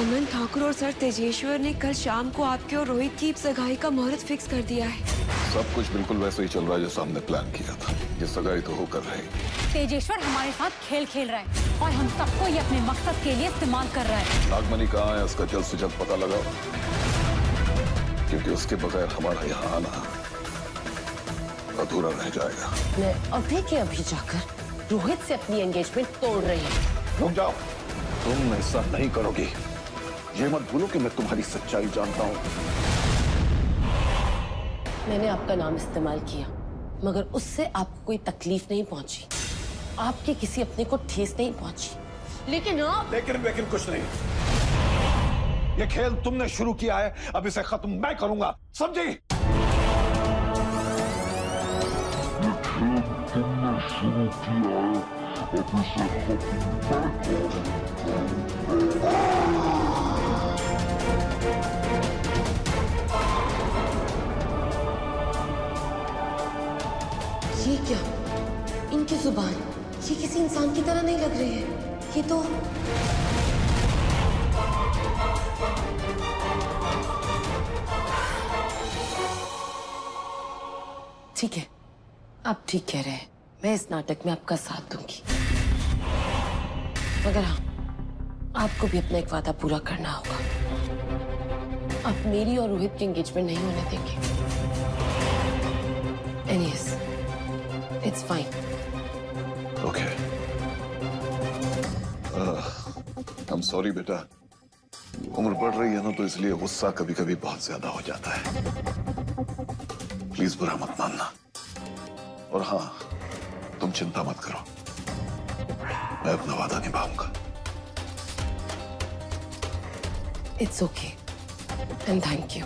अमन ठाकुर और सर तेजेश्वर ने कल शाम को आपके और रोहित की सगाई का मुहूर्त फिक्स कर दिया है। सब कुछ बिल्कुल वैसे ही चल रहा है जैसा हमने प्लान किया था। ये सगाई तो होकर रहेगी। तेजेश्वर हमारे साथ खेल खेल रहा है और हम सबको ये अपने मकसद के लिए इस्तेमाल कर रहा है। नागमणि कहाँ है उसका जल्द से जल्द पता लगाओ, क्योंकि उसके बगैर हमारा यहाँ आना अधूरा रह जाएगा। मैं अभी के अभी जाकर रोहित से अपनी एंगेजमेंट तोड़ रही हूँ। रुक जाओ, तुम ऐसा नहीं करोगी। ये मत भूलो कि मैं तुम्हारी सच्चाई जानता हूँ। मैंने आपका नाम इस्तेमाल किया, मगर उससे आपको कोई तकलीफ नहीं पहुंची, आपके किसी अपने को ठेस नहीं पहुंची। लेकिन आप लेकिन कुछ नहीं। ये खेल तुमने शुरू किया है, अब इसे खत्म मैं करूंगा, समझी? तुमने शुरू किया है, अब इसे खत्म मैं करूंगा। ये क्या, इनकी जुबान ये किसी इंसान की तरह नहीं लग रही है। ये तो ठीक है, आप ठीक कह रहे हैं। मैं इस नाटक में आपका साथ दूंगी, मगर हाँ, आपको भी अपना एक वादा पूरा करना होगा। आप मेरी और रोहित की एंगेजमेंट नहीं होने देंगे। Anyways, it's fine. Okay. I'm sorry बेटा। उम्र बढ़ रही है ना, तो इसलिए गुस्सा कभी कभी बहुत ज्यादा हो जाता है। प्लीज बुरा मत मानना। और हाँ, तुम चिंता मत करो, मैं अपना वादा निभाऊंगा। It's okay. And thank you.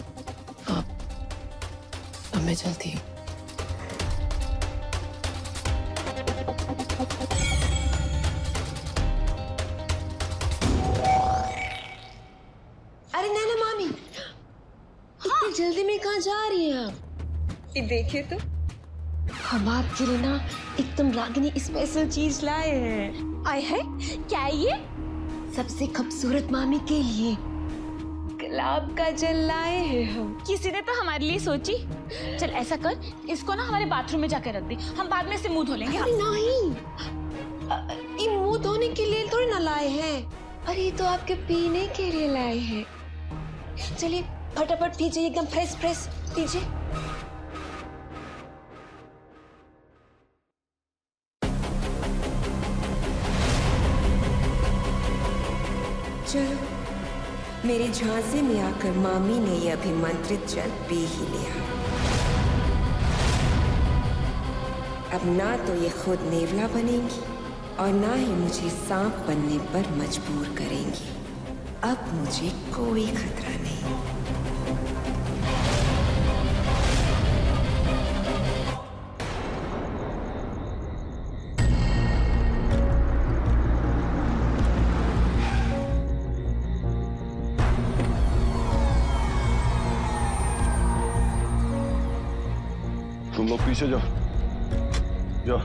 अब मैं चलती हूँ। अरे नैना मामी, इतनी जल्दी में कहाँ जा रही हैं आप? ये देखिए तो, हम आपके लिए ना एकदम रागिनी स्पेशल चीज लाए हैं। आए है क्या है ये? सबसे खूबसूरत मामी के लिए गुलाब का जल लाए हैं हम। किसी ने तो हमारे लिए सोची। चल ऐसा कर, इसको ना हमारे बाथरूम में जाकर रख दे, हम बाद में इसे मुंह धो लेंगे। अरे नहीं, ये मुंह धोने के लिए थोड़ी ना लाए हैं। अरे ये तो आपके पीने के लिए लाए हैं। चलिए फटाफट पीजिए, एकदम फ्रेश फ्रेश पीजिए। चलो, मेरी झांसी में आकर मामी ने यह अभिमंत्रित जल पी ही लिया। अब ना तो ये खुद नेवला बनेंगी और ना ही मुझे सांप बनने पर मजबूर करेंगी। अब मुझे कोई खतरा नहीं। तुम लोग पीछे जाओ, जाओ।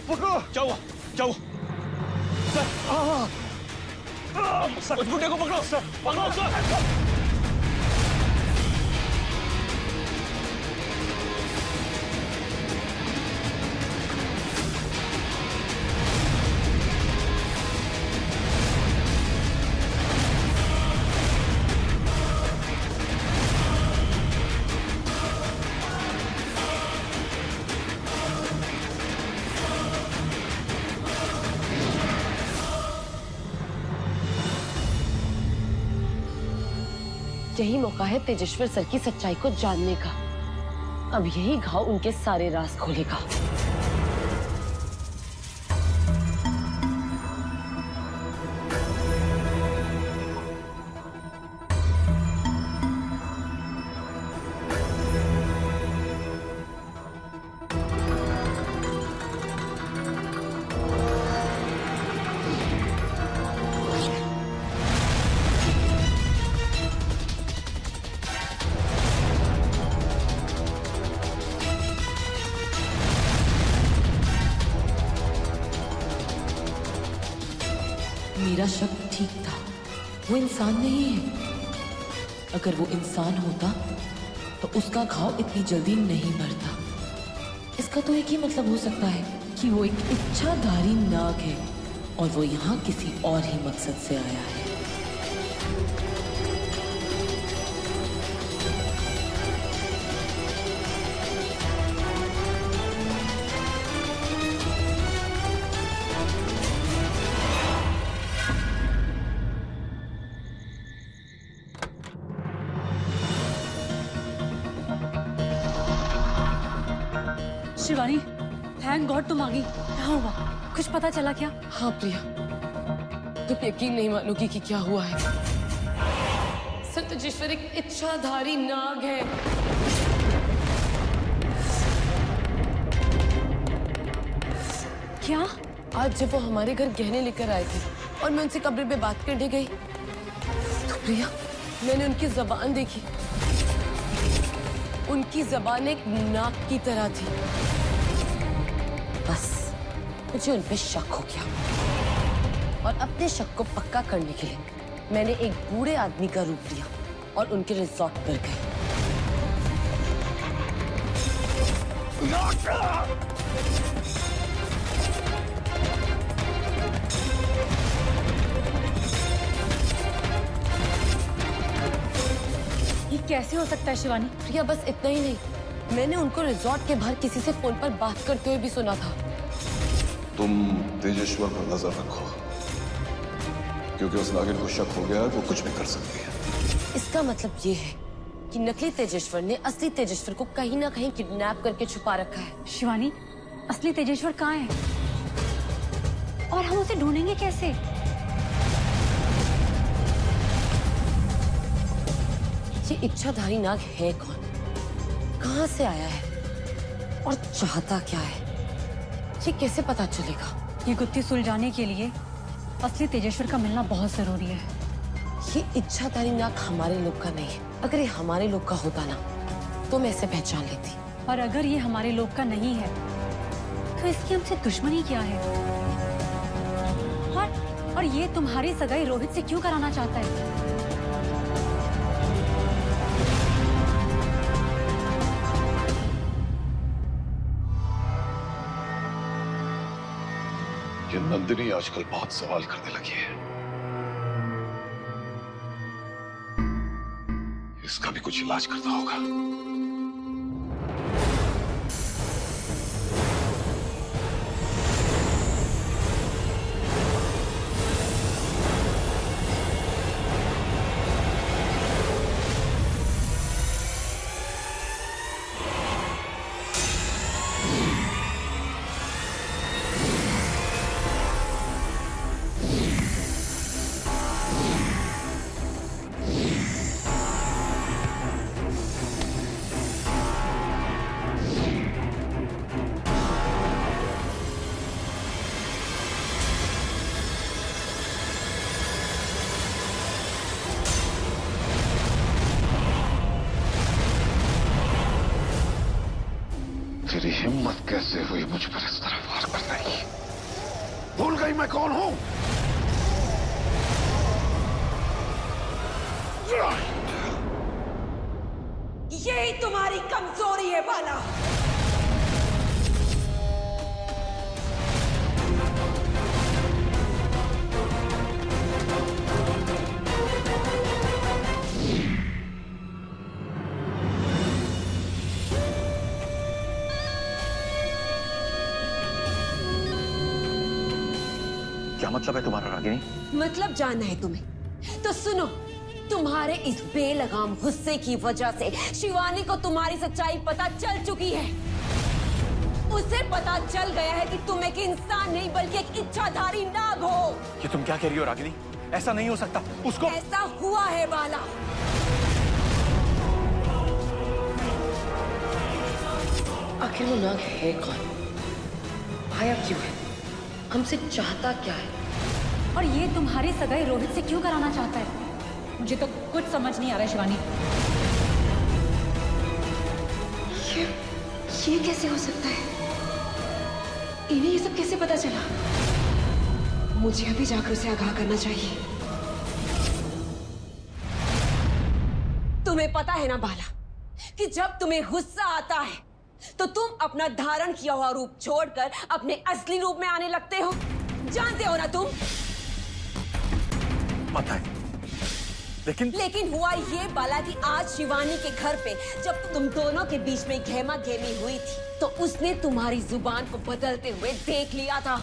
पकड़ो। क्या हुआ? क्या हुआ? सर, उस गुंडे को पकड़ो सर, पकड़ो सर। यही मौका है तेजेश्वर सर की सच्चाई को जानने का। अब यही घाव उनके सारे राज खोलेगा। मेरा शक ठीक था, वो इंसान नहीं है। अगर वो इंसान होता तो उसका घाव इतनी जल्दी नहीं भरता। इसका तो एक ही मतलब हो सकता है कि वो एक इच्छाधारी नाग है और वो यहाँ किसी और ही मकसद से आया है। शिवानी, थैंक गॉड तुम आ गई। क्या हुआ, कुछ पता चला क्या? हाँ प्रिया, तुम यकीन नहीं मानोगी कि क्या हुआ है। सर तेजेश्वर एक इच्छाधारी नाग है। क्या? आज जब वो हमारे घर गहने लेकर आए थे और मैं उनसे कमरे में बात करने गई तो प्रिया, मैंने उनकी जबान देखी। उनकी जबान एक नाग की तरह थी। बस मुझे उन पे शक हो गया और अपने शक को पक्का करने के लिए मैंने एक बूढ़े आदमी का रूप लिया और उनके रिजॉर्ट पर गए। ये कैसे हो सकता है शिवानी? प्रिया, बस इतना ही नहीं, मैंने उनको रिजॉर्ट के बाहर किसी से फोन पर बात करते हुए भी सुना था। तुम तेजेश्वर पर नजर रखो, क्योंकि उस नागिन को शक हो गया है वो कुछ भी कर सकती है। इसका मतलब ये है कि नकली तेजेश्वर ने असली तेजेश्वर को कहीं ना कहीं किडनैप करके छुपा रखा है। शिवानी, असली तेजेश्वर कहाँ है और हम उसे ढूंढेंगे कैसे? ये इच्छाधारी नाग है कौन, कहाँ से आया है और चाहता क्या है, ये कैसे पता चलेगा? ये गुत्थी सुलझाने के लिए असली तेजेश्वर का मिलना बहुत जरूरी है। ये इच्छाधारी नाग हमारे लोग का नहीं है। अगर ये हमारे लोग का होता ना तो मैं इसे पहचान लेती। और अगर ये हमारे लोग का नहीं है तो इसकी हमसे दुश्मनी क्या है? और ये तुम्हारी सगाई रोहित से क्यों कराना चाहता है? ये नंदिनी आजकल बहुत सवाल करने लगी है। इसका भी कुछ इलाज करना होगा। तेरी हिम्मत कैसे हुई मुझ पर इस तरह वार करने की? भूल गई मैं कौन हूं? यही तुम्हारी कमजोरी है बाला। क्या मतलब है तुम्हारा रागिनी? मतलब जानना है तुम्हें तो सुनो। तुम्हारे इस बेलगाम गुस्से की वजह से शिवानी को तुम्हारी सच्चाई पता चल चुकी है। उसे पता चल गया है कि तुम एक इंसान नहीं बल्कि एक इच्छाधारी नाग हो। ये तुम क्या कह रही हो रागिनी? ऐसा नहीं हो सकता। उसको ऐसा हुआ है बाला। आखिर वो नाग है कौन? आया क्यों है? हमसे चाहता क्या है? और ये तुम्हारी सगाई रोहित से क्यों कराना चाहता है? मुझे तो कुछ समझ नहीं आ रहा है शिवानी। ये कैसे हो सकता है? इन्हें ये सब कैसे पता चला? मुझे अभी जाकर उसे आगाह करना चाहिए। तुम्हें पता है ना बाला कि जब तुम्हें गुस्सा आता है तो तुम अपना धारण किया हुआ रूप छोड़कर अपने असली रूप में आने लगते हो। जानते हो ना तुम? पता है, लेकिन हुआ ये बाला कि आज शिवानी के घर पे जब तुम दोनों के बीच में गहमा गहमी हुई थी तो उसने तुम्हारी जुबान को बदलते हुए देख लिया था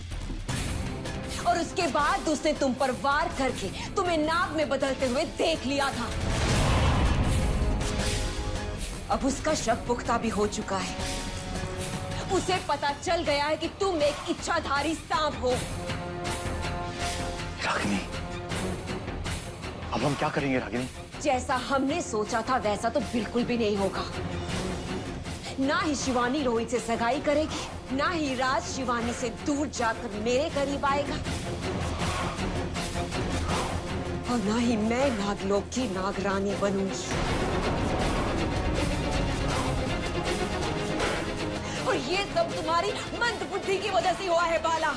और उसके बाद उसने तुम पर वार करके तुम्हें नाग में बदलते हुए देख लिया था। अब उसका शक पुख्ता भी हो चुका है। उसे पता चल गया है कि तुम एक इच्छाधारी सांप हो। रागिनी, अब हम क्या करेंगे रागिनी? जैसा हमने सोचा था वैसा तो बिल्कुल भी नहीं होगा। ना ही शिवानी रोहित से सगाई करेगी, ना ही राज शिवानी से दूर जाकर मेरे करीब आएगा, और ना ही मैं नागलोक की नागरानी बनूंगी। और ये सब तुम्हारी मंद बुद्धि की वजह से हुआ है बाला।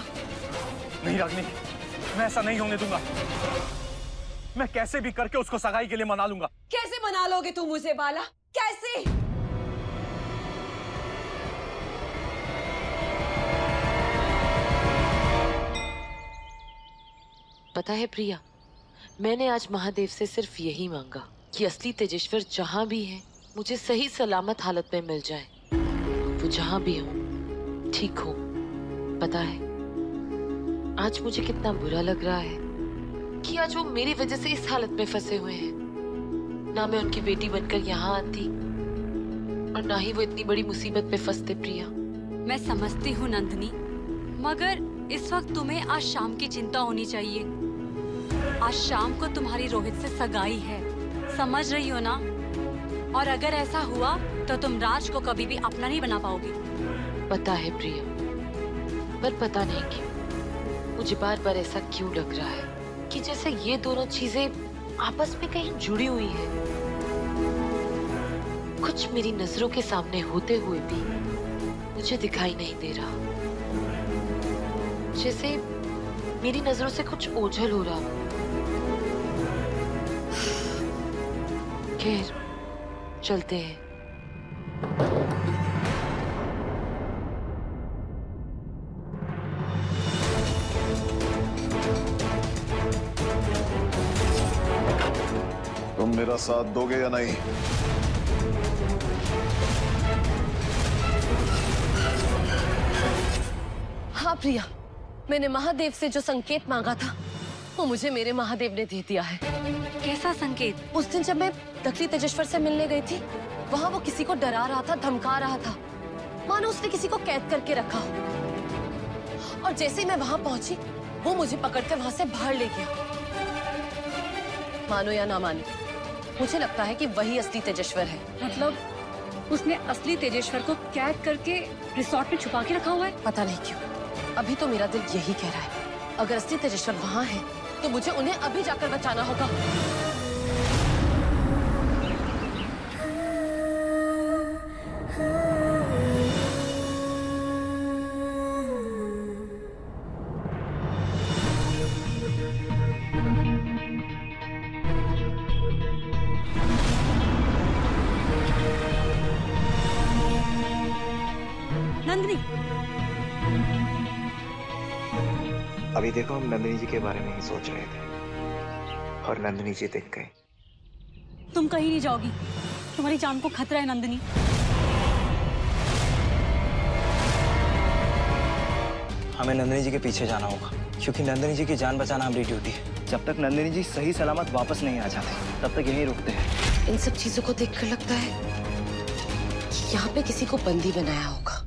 नहीं रागिनी, मैं ऐसा नहीं होने दूंगा। मैं कैसे भी करके उसको सगाई के लिए मना लूंगा। कैसे मना लोगे तुम उसे बाला? कैसे? पता है प्रिया, मैंने आज महादेव से सिर्फ यही मांगा कि असली तेजेश्वर जहां भी है मुझे सही सलामत हालत में मिल जाए। वो जहां भी हो ठीक हो। पता है आज मुझे कितना बुरा लग रहा है कि आज वो मेरी वजह से इस हालत में फंसे हुए हैं। ना मैं उनकी बेटी बनकर यहाँ आती और ना ही वो इतनी बड़ी मुसीबत में फंसते। प्रिया, मैं समझती हूँ नंदिनी, मगर इस वक्त तुम्हें आज शाम की चिंता होनी चाहिए। आज शाम को तुम्हारी रोहित से सगाई है, समझ रही हो ना? और अगर ऐसा हुआ तो तुम राज को कभी भी अपना नहीं बना पाओगी। पता है प्रिया, पर पता नहीं क्यों मुझे बार बार ऐसा क्यों लग रहा है कि जैसे ये दोनों चीजें आपस में कहीं जुड़ी हुई है। कुछ मेरी नजरों के सामने होते हुए भी मुझे दिखाई नहीं दे रहा, जैसे मेरी नजरों से कुछ ओझल हो रहा। खैर चलते हैं। तुम मेरा साथ दोगे या नहीं? हाँ प्रिया, मैंने महादेव से जो संकेत मांगा था वो मुझे मेरे महादेव ने दे दिया है। कैसा संकेत? उस दिन जब मैं नकली तेजेश्वर से मिलने गई थी, वहाँ वो किसी को डरा रहा था, धमका रहा था, मानो उसने किसी को कैद करके रखा हो। और जैसे ही मैं वहाँ पहुंची, वो मुझे पकड़कर वहाँ से बाहर ले गया। मानो या ना मानो, मुझे लगता है कि वही असली तेजेश्वर है। मतलब उसने असली तेजेश्वर को कैद करके रिसोर्ट में छुपा के रखा हुआ है? पता नहीं क्यों, अभी तो मेरा दिल यही कह रहा है, अगर असली तेजेश्वर वहाँ है तो मुझे उन्हें अभी जाकर बचाना होगा। नंदिनी, अभी देखो हम नंदिनी जी के बारे में ही सोच रहे थे और नंदिनी जी दिख गए। तुम कहीं नहीं जाओगी, तुम्हारी जान को खतरा है नंदिनी। हमें नंदिनी जी के पीछे जाना होगा, क्योंकि नंदिनी जी की जान बचाना हमारी ड्यूटी है। जब तक नंदिनी जी सही सलामत वापस नहीं आ जाते, तब तक यहीं रुकते हैं। इन सब चीजों को देखकर लगता है कि यहाँ पे किसी को बंदी बनाया होगा।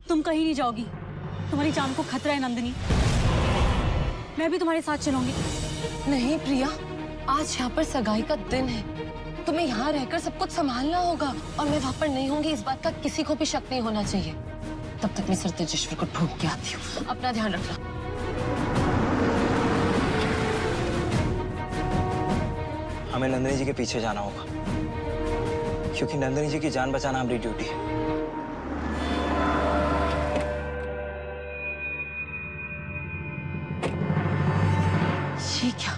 तुम कहीं नहीं जाओगी, तुम्हारी जान को खतरा है नंदिनी। मैं भी तुम्हारे साथ चलूंगी। नहीं प्रिया, आज यहाँ पर सगाई का दिन है। तुम्हें यहाँ रहकर सब कुछ संभालना होगा और मैं वहाँ पर नहीं होंगी, इस बात का किसी को भी शक नहीं होना चाहिए। तब तक मैं सर तेजेश्वर को ढूंढ के आती हूँ। अपना ध्यान रखना। हमें नंदिनी जी के पीछे जाना होगा, क्योंकि नंदिनी जी की जान बचाना हमारी ड्यूटी है। ये क्या?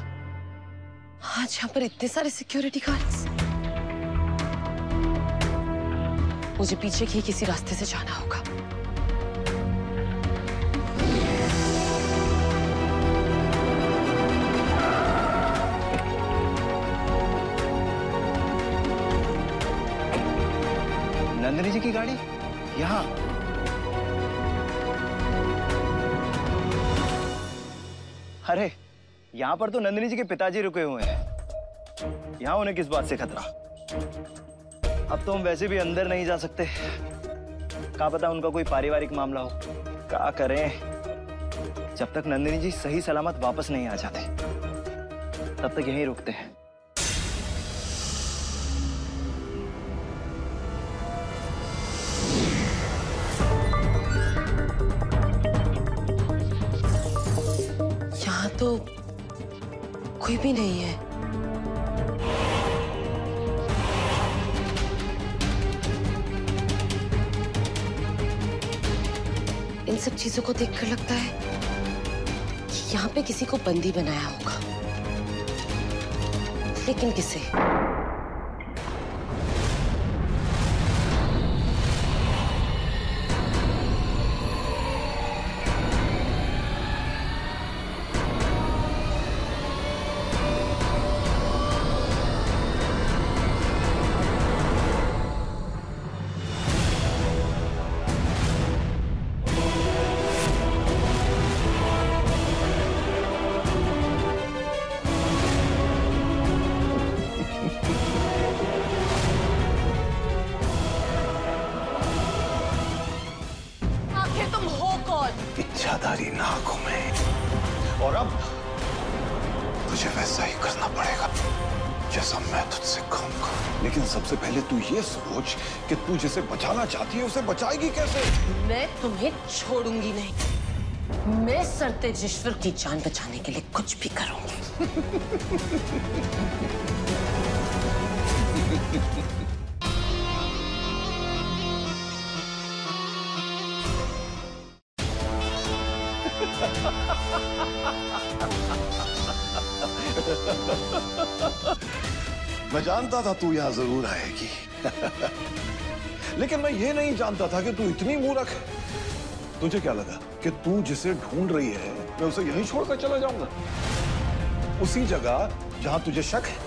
आज यहाँ पर इतने सारे सिक्योरिटी गार्ड्स। मुझे पीछे के किसी रास्ते से जाना होगा। नंदिनी जी की गाड़ी यहाँ। अरे यहाँ पर तो नंदिनी जी के पिताजी रुके हुए हैं। यहाँ उन्हें किस बात से खतरा? अब तो हम वैसे भी अंदर नहीं जा सकते। क्या पता उनका कोई पारिवारिक मामला हो। क्या करें? जब तक नंदिनी जी सही सलामत वापस नहीं आ जाते, तब तक यहीं रुकते हैं। यहाँ तो कोई भी नहीं है। इन सब चीजों को देखकर लगता है कि यहाँ पे किसी को बंदी बनाया होगा, लेकिन किसे? इच्छाधारी नाग हूं मैं, और अब तुझे वैसा ही करना पड़ेगा जैसा मैं तुझसे कहूंगा। लेकिन सबसे पहले तू ये सोच कि तू जिसे बचाना चाहती है उसे बचाएगी कैसे? मैं तुम्हें छोड़ूंगी नहीं। मैं सर तेजेश्वर की जान बचाने के लिए कुछ भी करूंगी। मैं जानता था तू यहां जरूर आएगी। लेकिन मैं ये नहीं जानता था कि तू इतनी मूर्ख है। तुझे क्या लगा कि तू जिसे ढूंढ रही है मैं उसे यहीं छोड़कर चला जाऊंगा, उसी जगह जहां तुझे शक है?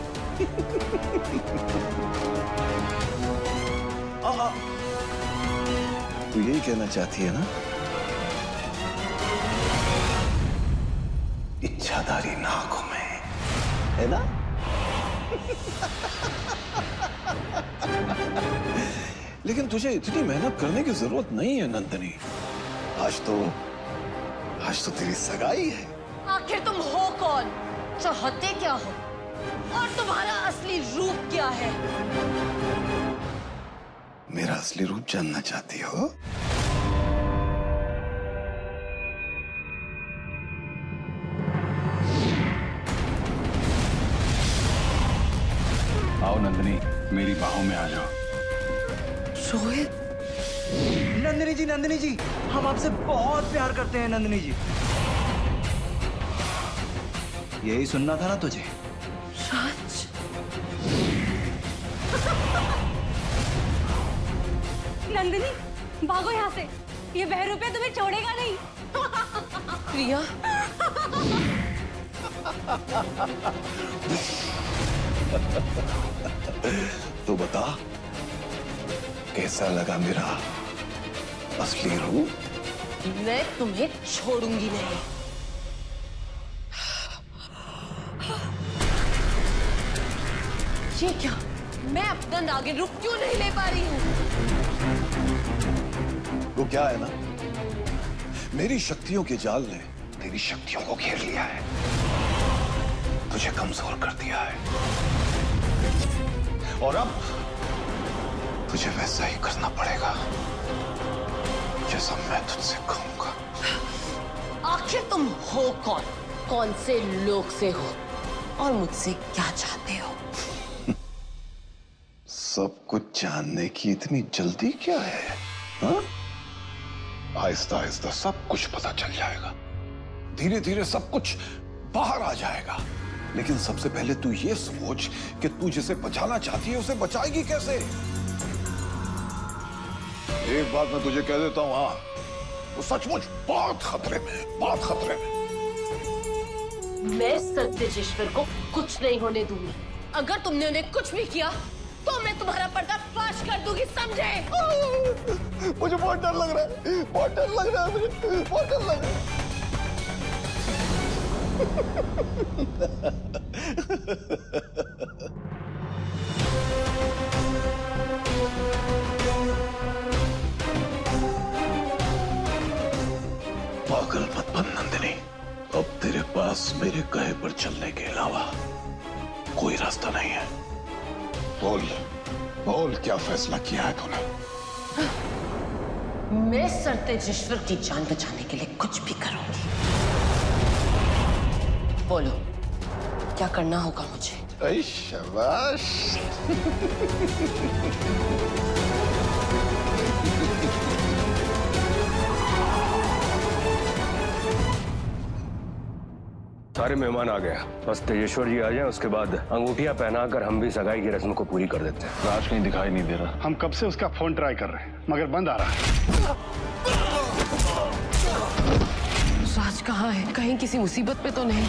तू यही कहना चाहती है ना? इच्छाधारी नाग हूं मैं, है ना? लेकिन तुझे इतनी मेहनत करने की जरूरत नहीं है नंदिनी। आज तो तेरी सगाई है। आखिर तुम हो कौन? चाहते क्या हो? और तुम्हारा असली रूप क्या है? मेरा असली रूप जानना चाहती हो? आओ नंदिनी, मेरी बाहों में आ जाओ। रोहित। नंदिनी जी, हम आपसे बहुत प्यार करते हैं नंदिनी जी। यही सुनना था ना तुझे? राज। नंदिनी भागो यहाँ से, ये बहरूपिया तुम्हें छोड़ेगा नहीं। प्रिया तो बता कैसा लगा मेरा असली रूप? मैं तुम्हें छोड़ूंगी नहीं। ये क्या? मैं अपना नागिन रूप क्यों नहीं ले पा रही हूँ? वो क्या है ना, मेरी शक्तियों के जाल ने तेरी शक्तियों को घेर लिया है, तुझे कमजोर कर दिया है, और अब तुझे वैसा ही करना पड़ेगा जैसा मैं तुझसे कहूंगा। आखिर तुम हो कौन? कौन से लोग से हो और मुझसे क्या चाहते हो? सब कुछ जानने की इतनी जल्दी क्या है? हाँ? आहिस्ता आहिस्ता सब कुछ पता चल जाएगा, धीरे धीरे सब कुछ बाहर आ जाएगा। लेकिन सबसे पहले तू ये सोच कि तू जिसे बचाना चाहती है उसे बचाएगी कैसे? एक बात मैं तुझे कह देता हूं, हाँ, वो सचमुच बहुत खतरे में है, बहुत खतरे में। मैं सत्यजेश्वर को कुछ नहीं होने दूंगी। अगर तुमने उन्हें कुछ भी किया तो मैं तुम्हारा पर्दाफाश कर दूंगी, समझे? मुझे बहुत डर लग रहा है, बहुत डर लग रहा है मुझे, बहुत डर लग रहा है। पागल मत बन नंदिनी, अब तेरे पास मेरे कहे पर चलने के अलावा कोई रास्ता नहीं है। बोल बोल, क्या फैसला किया है तूने? मैं सत्यजेश्वर की जान बचाने के लिए कुछ भी करूंगी। बोलो क्या करना होगा मुझे? शाबाश। सारे मेहमान आ गए, बस तेजेश्वर जी आ जाएं, उसके बाद अंगूठियां पहनाकर हम भी सगाई की रस्म को पूरी कर देते हैं। राज कहीं दिखाई नहीं दे रहा। हम कब से उसका फोन ट्राई कर रहे हैं मगर बंद आ रहा है। राज कहाँ है? कहीं किसी मुसीबत पे तो नहीं?